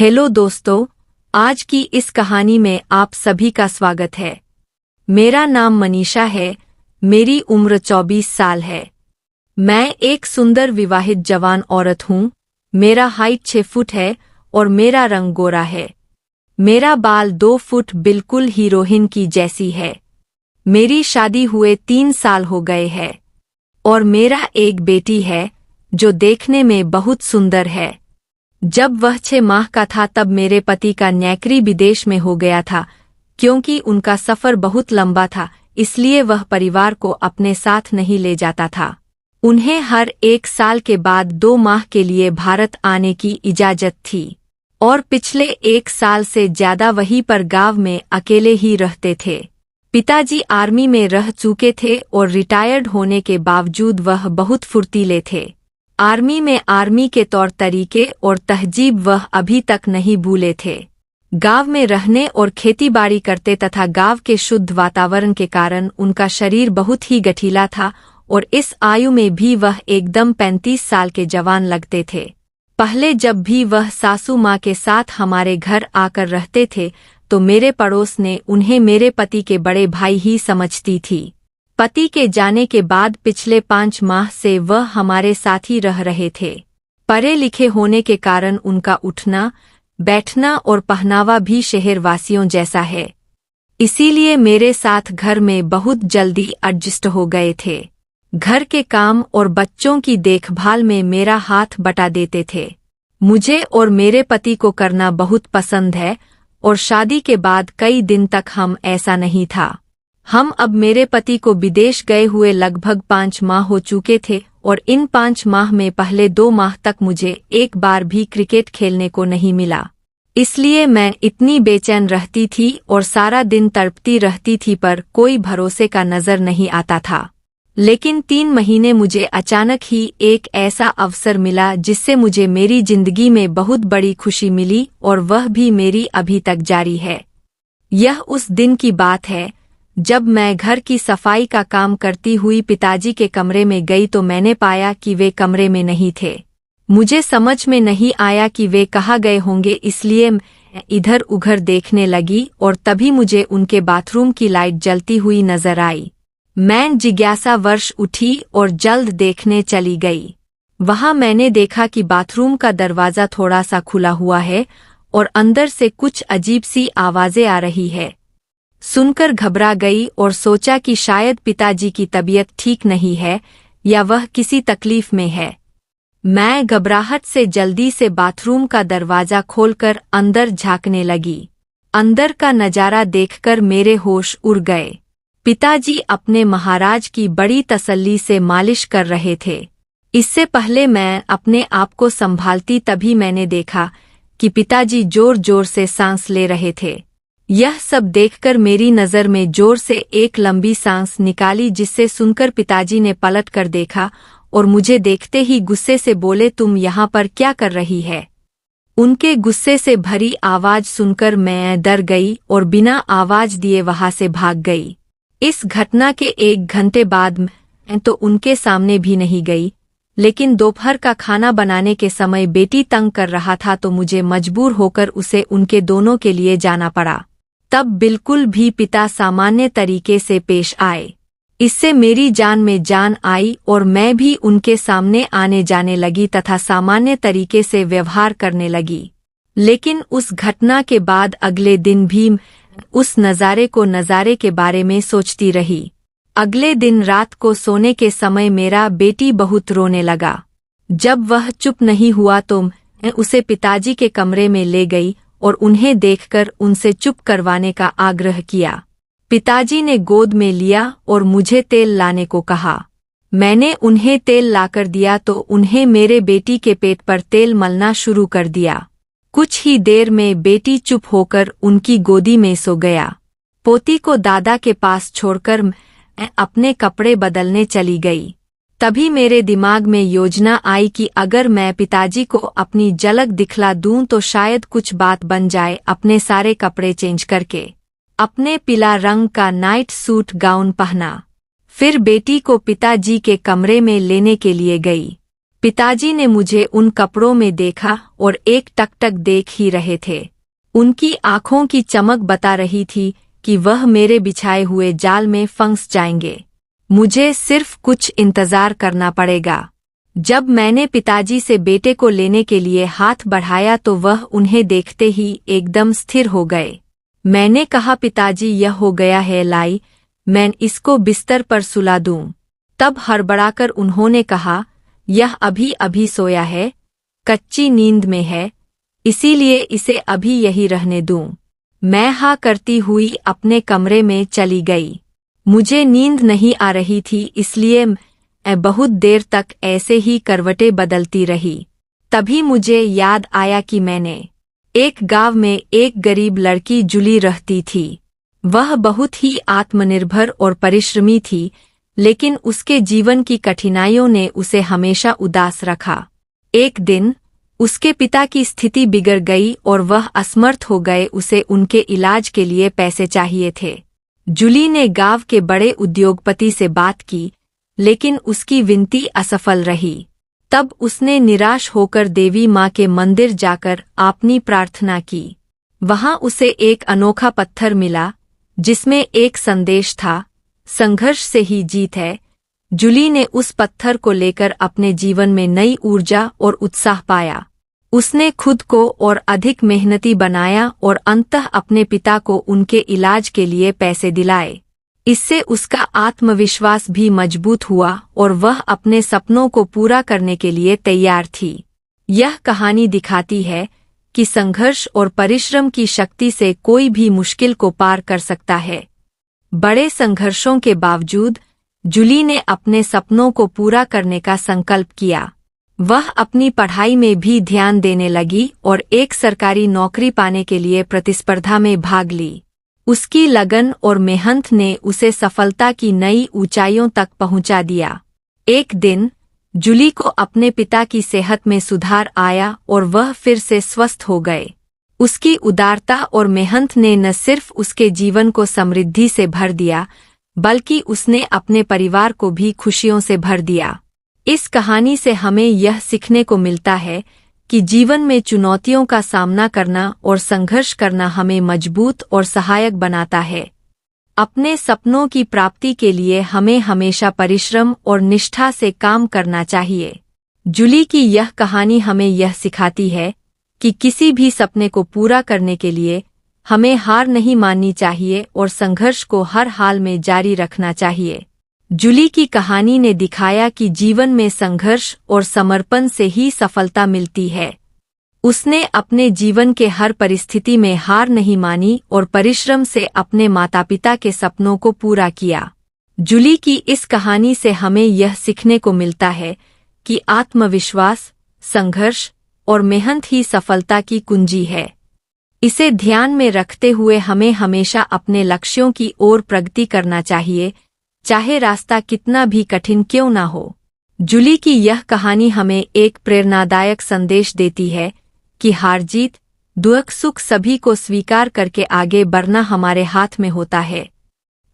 Hello दोस्तों, आज की इस कहानी में आप सभी का स्वागत है। मेरा नाम मनीषा है। मेरी उम्र 24 साल है। मैं एक सुंदर विवाहित जवान औरत हूँ। मेरा हाइट 6 फुट है और मेरा रंग गोरा है। मेरा बाल 2 फुट बिल्कुल हीरोइन की जैसी है। मेरी शादी हुए 3 साल हो गए हैं और मेरा एक बेटी है जो देखने में बहुत सुंदर है। जब वह 6 माह का था तब मेरे पति का नौकरी विदेश में हो गया था। क्योंकि उनका सफर बहुत लंबा था, इसलिए वह परिवार को अपने साथ नहीं ले जाता था। उन्हें हर 1 साल के बाद 2 माह के लिए भारत आने की इजाजत थी और पिछले 1 साल से ज्यादा वहीं पर गांव में अकेले ही रहते थे। पिताजी आर्मी में रह चुके थे और रिटायर्ड होने के बावजूद वह बहुत फुर्तीले थे। आर्मी के तौर तरीके और तहजीब वह अभी तक नहीं भूले थे। गांव में रहने और खेतीबाड़ी करते तथा गांव के शुद्ध वातावरण के कारण उनका शरीर बहुत ही गठीला था और इस आयु में भी वह एकदम 35 साल के जवान लगते थे। पहले जब भी वह सासू माँ के साथ हमारे घर आकर रहते थे तो मेरे पड़ोस ने उन्हें मेरे पति के बड़े भाई ही समझती थी। पति के जाने के बाद पिछले 5 माह से वह हमारे साथ ही रह रहे थे। पढ़े लिखे होने के कारण उनका उठना, बैठना और पहनावा भी शहरवासियों जैसा है। इसीलिए मेरे साथ घर में बहुत जल्दी एडजस्ट हो गए थे। घर के काम और बच्चों की देखभाल में मेरा हाथ बटा देते थे। मुझे और मेरे पति को करना बहुत पसंद है और शादी के बाद कई दिन तक हम ऐसा नहीं था। हम अब मेरे पति को विदेश गए हुए लगभग 5 माह हो चुके थे और इन 5 माह में पहले 2 माह तक मुझे एक बार भी क्रिकेट खेलने को नहीं मिला। इसलिए मैं इतनी बेचैन रहती थी और सारा दिन तड़पती रहती थी, पर कोई भरोसे का नजर नहीं आता था। लेकिन 3 महीने मुझे अचानक ही एक ऐसा अवसर मिला जिससे मुझे मेरी जिंदगी में बहुत बड़ी खुशी मिली और वह भी मेरी अभी तक जारी है। यह उस दिन की बात है जब मैं घर की सफाई का काम करती हुई पिताजी के कमरे में गई तो मैंने पाया कि वे कमरे में नहीं थे। मुझे समझ में नहीं आया कि वे कहाँ गए होंगे, इसलिए मैं इधर उधर देखने लगी और तभी मुझे उनके बाथरूम की लाइट जलती हुई नजर आई। मैं जिज्ञासावश उठी और जल्द देखने चली गई। वहां मैंने देखा कि बाथरूम का दरवाजा थोड़ा सा खुला हुआ है और अंदर से कुछ अजीब सी आवाजें आ रही है। सुनकर घबरा गई और सोचा कि शायद पिताजी की तबीयत ठीक नहीं है या वह किसी तकलीफ में है। मैं घबराहट से जल्दी से बाथरूम का दरवाजा खोलकर अंदर झांकने लगी। अंदर का नजारा देखकर मेरे होश उड़ गए। पिताजी अपने महाराज की बड़ी तसल्ली से मालिश कर रहे थे। इससे पहले मैं अपने आप को संभालती तभी मैंने देखा कि पिताजी जोर जोर से सांस ले रहे थे। यह सब देखकर मेरी नज़र में जोर से एक लंबी सांस निकाली, जिससे सुनकर पिताजी ने पलट कर देखा और मुझे देखते ही गुस्से से बोले, तुम यहाँ पर क्या कर रही है? उनके गुस्से से भरी आवाज सुनकर मैं डर गई और बिना आवाज दिए वहां से भाग गई। इस घटना के 1 घंटे बाद मैं तो उनके सामने भी नहीं गई, लेकिन दोपहर का खाना बनाने के समय बेटी तंग कर रहा था तो मुझे मजबूर होकर उसे उनके दोनों के लिए जाना पड़ा। तब बिल्कुल भी पिता सामान्य तरीके से पेश आए। इससे मेरी जान में जान आई और मैं भी उनके सामने आने जाने लगी तथा सामान्य तरीके से व्यवहार करने लगी। लेकिन उस घटना के बाद अगले दिन भी उस नज़ारे के बारे में सोचती रही। अगले दिन रात को सोने के समय मेरा बेटी बहुत रोने लगा। जब वह चुप नहीं हुआ तो मैं उसे पिताजी के कमरे में ले गई और उन्हें देखकर उनसे चुप करवाने का आग्रह किया। पिताजी ने गोद में लिया और मुझे तेल लाने को कहा। मैंने उन्हें तेल लाकर दिया तो उन्हें मेरे बेटी के पेट पर तेल मलना शुरू कर दिया। कुछ ही देर में बेटी चुप होकर उनकी गोदी में सो गया। पोती को दादा के पास छोड़कर मैं अपने कपड़े बदलने चली गई। तभी मेरे दिमाग में योजना आई कि अगर मैं पिताजी को अपनी झलक दिखला दूं तो शायद कुछ बात बन जाए। अपने सारे कपड़े चेंज करके अपने पीला रंग का नाइट सूट गाउन पहना। फिर बेटी को पिताजी के कमरे में लेने के लिए गई। पिताजी ने मुझे उन कपड़ों में देखा और एक टकटक देख ही रहे थे। उनकी आंखों की चमक बता रही थी कि वह मेरे बिछाए हुए जाल में फंस जाएंगे। मुझे सिर्फ कुछ इंतजार करना पड़ेगा। जब मैंने पिताजी से बेटे को लेने के लिए हाथ बढ़ाया तो वह उन्हें देखते ही एकदम स्थिर हो गए। मैंने कहा, पिताजी यह हो गया है, लाई मैं इसको बिस्तर पर सुला दूं। तब हड़बड़ाकर उन्होंने कहा, यह अभी अभी सोया है, कच्ची नींद में है, इसीलिए इसे अभी यही रहने दूं। मैं हाँ करती हुई अपने कमरे में चली गई। मुझे नींद नहीं आ रही थी, इसलिए मैं बहुत देर तक ऐसे ही करवटें बदलती रही। तभी मुझे याद आया कि मैंने एक गांव में एक गरीब लड़की जूली रहती थी। वह बहुत ही आत्मनिर्भर और परिश्रमी थी, लेकिन उसके जीवन की कठिनाइयों ने उसे हमेशा उदास रखा। एक दिन उसके पिता की स्थिति बिगड़ गई और वह असमर्थ हो गए। उसे उनके इलाज के लिए पैसे चाहिए थे। जूली ने गांव के बड़े उद्योगपति से बात की, लेकिन उसकी विनती असफल रही। तब उसने निराश होकर देवी माँ के मंदिर जाकर अपनी प्रार्थना की। वहां उसे एक अनोखा पत्थर मिला, जिसमें एक संदेश था, संघर्ष से ही जीत है। जूली ने उस पत्थर को लेकर अपने जीवन में नई ऊर्जा और उत्साह पाया। उसने खुद को और अधिक मेहनती बनाया और अंततः अपने पिता को उनके इलाज के लिए पैसे दिलाए। इससे उसका आत्मविश्वास भी मजबूत हुआ और वह अपने सपनों को पूरा करने के लिए तैयार थी। यह कहानी दिखाती है कि संघर्ष और परिश्रम की शक्ति से कोई भी मुश्किल को पार कर सकता है। बड़े संघर्षों के बावजूद जूली ने अपने सपनों को पूरा करने का संकल्प किया। वह अपनी पढ़ाई में भी ध्यान देने लगी और एक सरकारी नौकरी पाने के लिए प्रतिस्पर्धा में भाग ली। उसकी लगन और मेहनत ने उसे सफलता की नई ऊंचाइयों तक पहुंचा दिया। एक दिन जूली को अपने पिता की सेहत में सुधार आया और वह फिर से स्वस्थ हो गए। उसकी उदारता और मेहनत ने न सिर्फ उसके जीवन को समृद्धि से भर दिया, बल्कि उसने अपने परिवार को भी खुशियों से भर दिया। इस कहानी से हमें यह सीखने को मिलता है कि जीवन में चुनौतियों का सामना करना और संघर्ष करना हमें मजबूत और सहायक बनाता है। अपने सपनों की प्राप्ति के लिए हमें हमेशा परिश्रम और निष्ठा से काम करना चाहिए। जूली की यह कहानी हमें यह सिखाती है कि किसी भी सपने को पूरा करने के लिए हमें हार नहीं माननी चाहिए और संघर्ष को हर हाल में जारी रखना चाहिए। जूली की कहानी ने दिखाया कि जीवन में संघर्ष और समर्पण से ही सफलता मिलती है। उसने अपने जीवन के हर परिस्थिति में हार नहीं मानी और परिश्रम से अपने माता पिता के सपनों को पूरा किया। जूली की इस कहानी से हमें यह सीखने को मिलता है कि आत्मविश्वास, संघर्ष और मेहनत ही सफलता की कुंजी है। इसे ध्यान में रखते हुए हमें हमेशा अपने लक्ष्यों की ओर प्रगति करना चाहिए, चाहे रास्ता कितना भी कठिन क्यों ना हो। जूली की यह कहानी हमें एक प्रेरणादायक संदेश देती है कि हार जीत, दुख सुख सभी को स्वीकार करके आगे बढ़ना हमारे हाथ में होता है।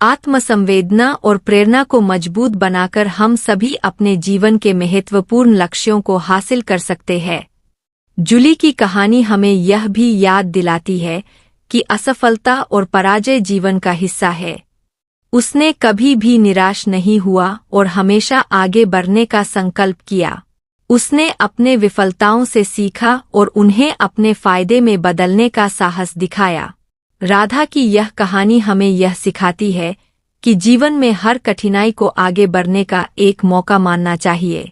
आत्मसंवेदना और प्रेरणा को मजबूत बनाकर हम सभी अपने जीवन के महत्वपूर्ण लक्ष्यों को हासिल कर सकते हैं। जूली की कहानी हमें यह भी याद दिलाती है कि असफलता और पराजय जीवन का हिस्सा है। उसने कभी भी निराश नहीं हुआ और हमेशा आगे बढ़ने का संकल्प किया। उसने अपने विफलताओं से सीखा और उन्हें अपने फायदे में बदलने का साहस दिखाया। राधा की यह कहानी हमें यह सिखाती है कि जीवन में हर कठिनाई को आगे बढ़ने का एक मौका मानना चाहिए।